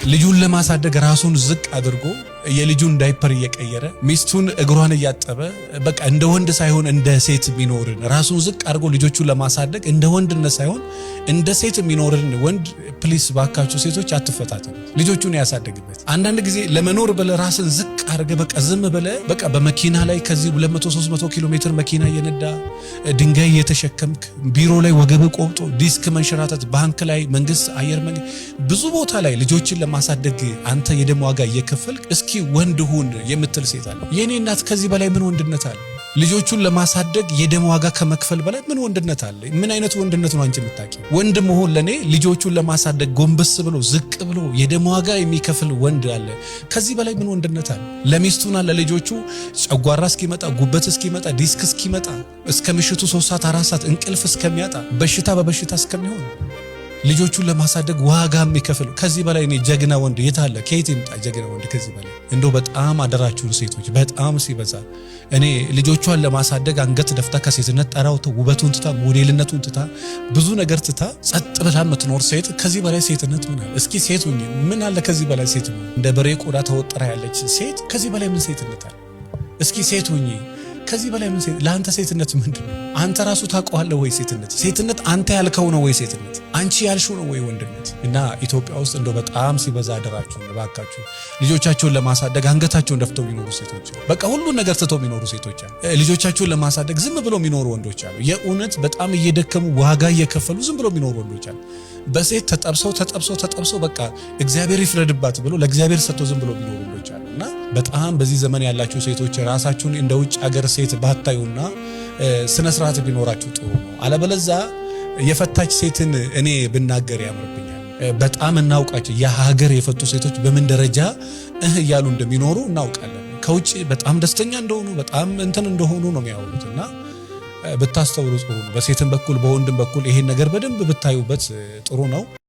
ልጁን ለማሳደግ ራሱን ዝቅ አድርጎ የልጁን ዳይፐር እየቀየረ ሚስቱን እግሯን እያጠበ በቃ እንደ ወንድ ሳይሆን እንደ ሴት የሚኖርን ራሱን ዝቅ አድርጎ ልጆቹን ለማሳደግ እንደ ወንድነት ሳይሆን እንደ ሴት የሚኖርን ወንድ ፕሊስ ባካችሁ ሴቶች አትፈታተኑ። ልጆቹን ያሳደግበት አንዳንድ ጊዜ ለመኖር ብለ ራስን ዝቅ አድርገ በቃ ዝም ብለ በቃ በመኪና ላይ ከዚህ 200 300 ኪሎ ሜትር መኪና እየነዳ ድንጋይ እየተሸከምክ ቢሮ ላይ ወገብ ቆብጦ ዲስክ መንሸራተት ባንክ ላይ መንግስት አየር መንገድ ብዙ ቦታ ላይ ልጆችን ለማሳደግ አንተ የደም ዋጋ እየከፈልክ እስኪ ወንድ ሁን የምትል ሴት አለ። የኔ እናት ከዚህ በላይ ምን ወንድነት አለ? ልጆቹን ለማሳደግ የደም ዋጋ ከመክፈል በላይ ምን ወንድነት አለ? ምን አይነት ወንድነት ነው አንቺ የምታውቂው? ወንድ መሆን ለኔ ልጆቹን ለማሳደግ ጎንበስ ብሎ ዝቅ ብሎ የደም ዋጋ የሚከፍል ወንድ አለ። ከዚህ በላይ ምን ወንድነት አለ? ለሚስቱና ለልጆቹ ጨጓራ እስኪመጣ ጉበት እስኪመጣ ዲስክ እስኪመጣ እስከ ምሽቱ 3 ሰዓት 4 ሰዓት እንቅልፍ እስከሚያጣ በሽታ በበሽታ እስከሚሆን ልጆቹን ለማሳደግ ዋጋ የሚከፍል ከዚህ በላይ እኔ ጀግና ወንድ የት አለ? ከየት ይምጣ ጀግና ወንድ ከዚህ በላይ? እንደው በጣም አደራችሁን ሴቶች፣ በጣም ሲበዛ እኔ ልጆቿን ለማሳደግ አንገት ደፍታ ከሴትነት ጠራው ውበቱን ትታ ሞዴልነቱን ትታ ብዙ ነገር ትታ ጸጥ ብላ የምትኖር ሴት ከዚህ በላይ ሴትነት ምን አለ? እስኪ ሴት ሁኚ። ምን አለ ከዚህ በላይ ሴት ነው? እንደ በሬ ቆዳ ተወጥራ ያለች ሴት ከዚህ በላይ ምን ሴትነት አለ? እስኪ ሴት ሁኚ። ከዚህ በላይ ምን ሴት? ለአንተ ሴትነት ምንድነው? አንተ ራሱ ታውቀዋለህ ወይ? ሴትነት አንተ ያልከው ነው ወይ? ሴትነት አንቺ ያልሽው ነው ወይ ወንድነት? እና ኢትዮጵያ ውስጥ እንደው በጣም ሲበዛ አደራችሁ ባካችሁ ልጆቻቸውን ለማሳደግ አንገታቸውን ደፍተው የሚኖሩ ሴቶች አሉ። በቃ ሁሉን ነገር ትተው የሚኖሩ ሴቶች አሉ። ልጆቻቸውን ለማሳደግ ዝም ብለው የሚኖሩ ወንዶች አሉ። የእውነት በጣም እየደከሙ ዋጋ እየከፈሉ ዝም ብለው የሚኖሩ ወንዶች አሉ። በሴት ተጠብሰው በቃ እግዚአብሔር ይፍረድባት ብሎ ለእግዚአብሔር ሰጥቶ ዝም ብለው የሚኖሩ ወንዶች አሉ። እና በጣም በዚህ ዘመን ያላችሁ ሴቶች ራሳችሁን እንደ ውጭ ሀገር ሴት ባታዩና ስነ ስርዓት ቢኖራችሁ ጥሩ ነው። አለበለዚያ የፈታች ሴትን እኔ ብናገር ያምርብኛል። በጣም እናውቃቸው የሀገር የፈቱ ሴቶች በምን ደረጃ እያሉ እንደሚኖሩ እናውቃለን። ከውጭ በጣም ደስተኛ እንደሆኑ በጣም እንትን እንደሆኑ ነው የሚያወሩትና ብታስተውሉ ጥሩ ነው። በሴትም በኩል በወንድም በኩል ይሄን ነገር በደንብ ብታዩበት ጥሩ ነው።